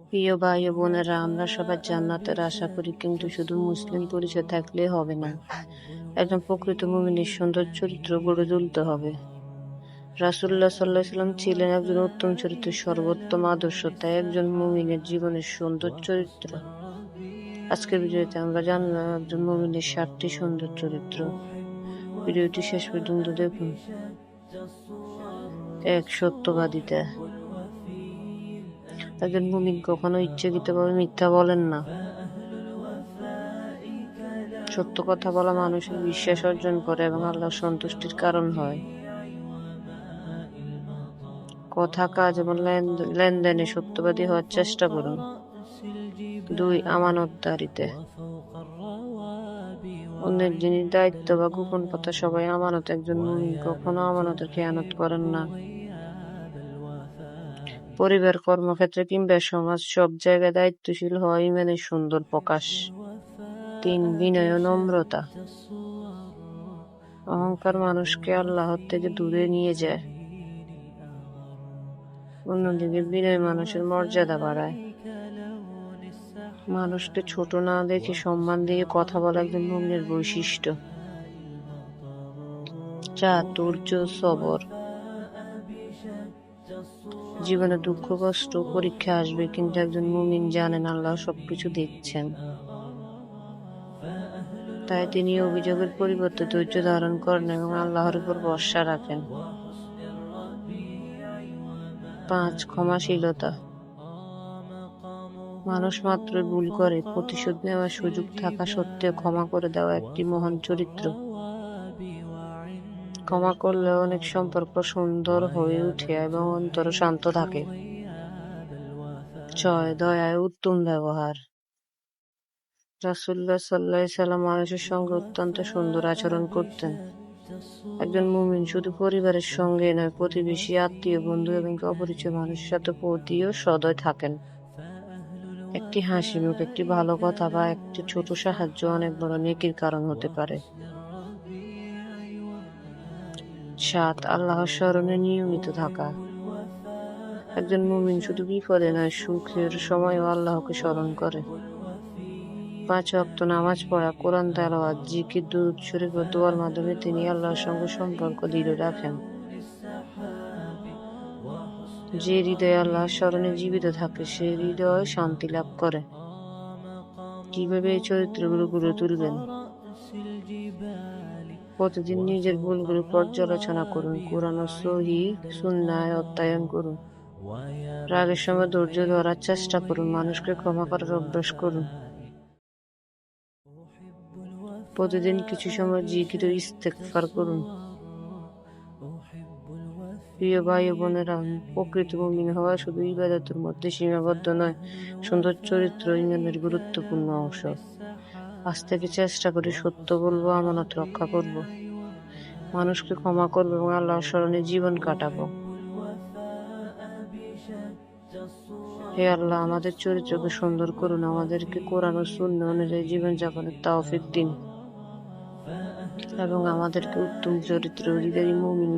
প্রিয় ভাই ও বোনেরা, আমরা সবাই জান্নাতের আশা করি, কিন্তু শুধু মুসলিম পরিচয় থাকলে হবে না। একজন প্রকৃত মুমিনের সুন্দর চরিত্র গড়ে তুলতে হবে। রাসূলুল্লাহ সাল্লাল্লাহু আলাইহি ওয়াসাল্লাম ছিলেন একজন উত্তম চরিত্রের সর্বোত্তম আদর্শ, তাই একজন মুমিনের জীবনের সুন্দর চরিত্র। আজকের ভিডিওতে আমরা জানবো একজন মুমিনের 7টি সুন্দর চরিত্র। ভিডিওটি শেষ পর্যন্ত দেখুন। 1. সত্যবাদিতা। একজন মুমিন কখনো ইচ্ছাকৃতভাবে মিথ্যা বলেন না। সত্য কথা বলা মানুষের বিশ্বাস অর্জন করে এবং আল্লাহর সন্তুষ্টির কারণ হয়। কথা, কাজ এবং লেনদেনে সত্যবাদী হওয়ার চেষ্টা করুন। 2. আমানতদারিতে। অন্যের জিনিস, দায়িত্ব বা গোপন কথা সবাই আমানত। একজন মুমিন কখনো আমানতের খেয়ানত করেন না। পরিবার, কর্মক্ষেত্রে কিংবা সমাজ, সব জায়গায় দায়িত্বশীল হওয়া ঈমানের সুন্দর প্রকাশ। 3. বিনয় ও নম্রতা। অহংকার মানুষকে আল্লাহর থেকে দূরে নিয়ে যায়। অন্যদিকে বিনয় মানুষের মর্যাদা বাড়ায়। মানুষকে ছোট না দেখে সম্মান দিয়ে কথা বলা একজন মুমিনের বৈশিষ্ট্য। 4. ধৈর্য ও সবর। জীবনে দুঃখ, কষ্ট, পরীক্ষা আসবে, কিন্তু একজন মুমিন জানেন আল্লাহ সবকিছু দেখছেন। তাই তিনি অভিযোগের পরিবর্তে ধৈর্য ধারণ করেন এবং আল্লাহর উপর ভরসা রাখেন। 5. ক্ষমাশীলতা। মানুষ মাত্রই ভুল করে, প্রতিশোধ নেওয়ার সুযোগ থাকা সত্ত্বেও ক্ষমা করে দেওয়া একটি মহান চরিত্র। ক্ষমা করলে অনেক সম্পর্ক সুন্দর হয়ে ওঠে এবং অন্তর শান্ত থাকে। 6. দয়া ও উত্তম ব্যবহার। রাসূলুল্লাহ সাল্লাল্লাহু আলাইহি ওয়াসাল্লাম মানুষের সঙ্গে অত্যন্ত সুন্দর আচরণ করতেন। একজন মুমিন শুধু পরিবারের সঙ্গে নয়, প্রতিবেশী, আত্মীয়, বন্ধু এবং অপরিচিত মানুষের সাথে প্রতিও সদয় থাকেন। একটি হাসি মুখ, একটি ভালো কথা বা একটি ছোট সাহায্য অনেক বড় নেকির কারণ হতে পারে। 7. আল্লাহর স্মরণে নিয়মিত থাকা। একজন মুমিন শুধু বিপদে নয়, সুখের সময়ও আল্লাহকে স্মরণ করে। 5 ওয়াক্ত নামাজ পড়া, কোরআন তেলাওয়াত, জিকির, দুরূদ শরীফ ও দোয়ার মাধ্যমে তিনি আল্লাহর সঙ্গে সম্পর্ক দৃঢ় রাখেন। যে হৃদয় আল্লাহর স্মরণে জীবিত থাকে, সে হৃদয় শান্তি লাভ করে। কিভাবে এই চরিত্রগুলো গড়ে তুলবেন? প্রতিদিন নিজের ভুলগুলো পর্যালোচনা করুন, কুরআন ও সহিহ সুন্নাহ অধ্যয়ন করুন। রাগের সময় ধৈর্য ধরার চেষ্টা করুন, মানুষকে ক্ষমা করার অভ্যাস করুন। প্রতিদিন কিছু সময় জিকির ও ইস্তেগফার করুন। প্রিয় ভাই ও বোনেরা, প্রকৃত মুমিন হওয়া শুধু ইবাদতের মধ্যে সীমাবদ্ধ নয়, সুন্দর চরিত্র ঈমানের গুরুত্বপূর্ণ অংশ। আজ থেকে চেষ্টা করি সত্য বলবো, আমানত রক্ষা করব, মানুষকে ক্ষমা করবো এবং আল্লাহর স্মরণে জীবন কাটাবো। হে আল্লাহ, আমাদের চরিত্রকে সুন্দর করুন, আমাদেরকে কোরআন ও সুন্নাহ অনুযায়ী জীবনযাপনের তৌফিক দিন এবং আমাদেরকে উত্তম চরিত্র অধিকারী মুমিন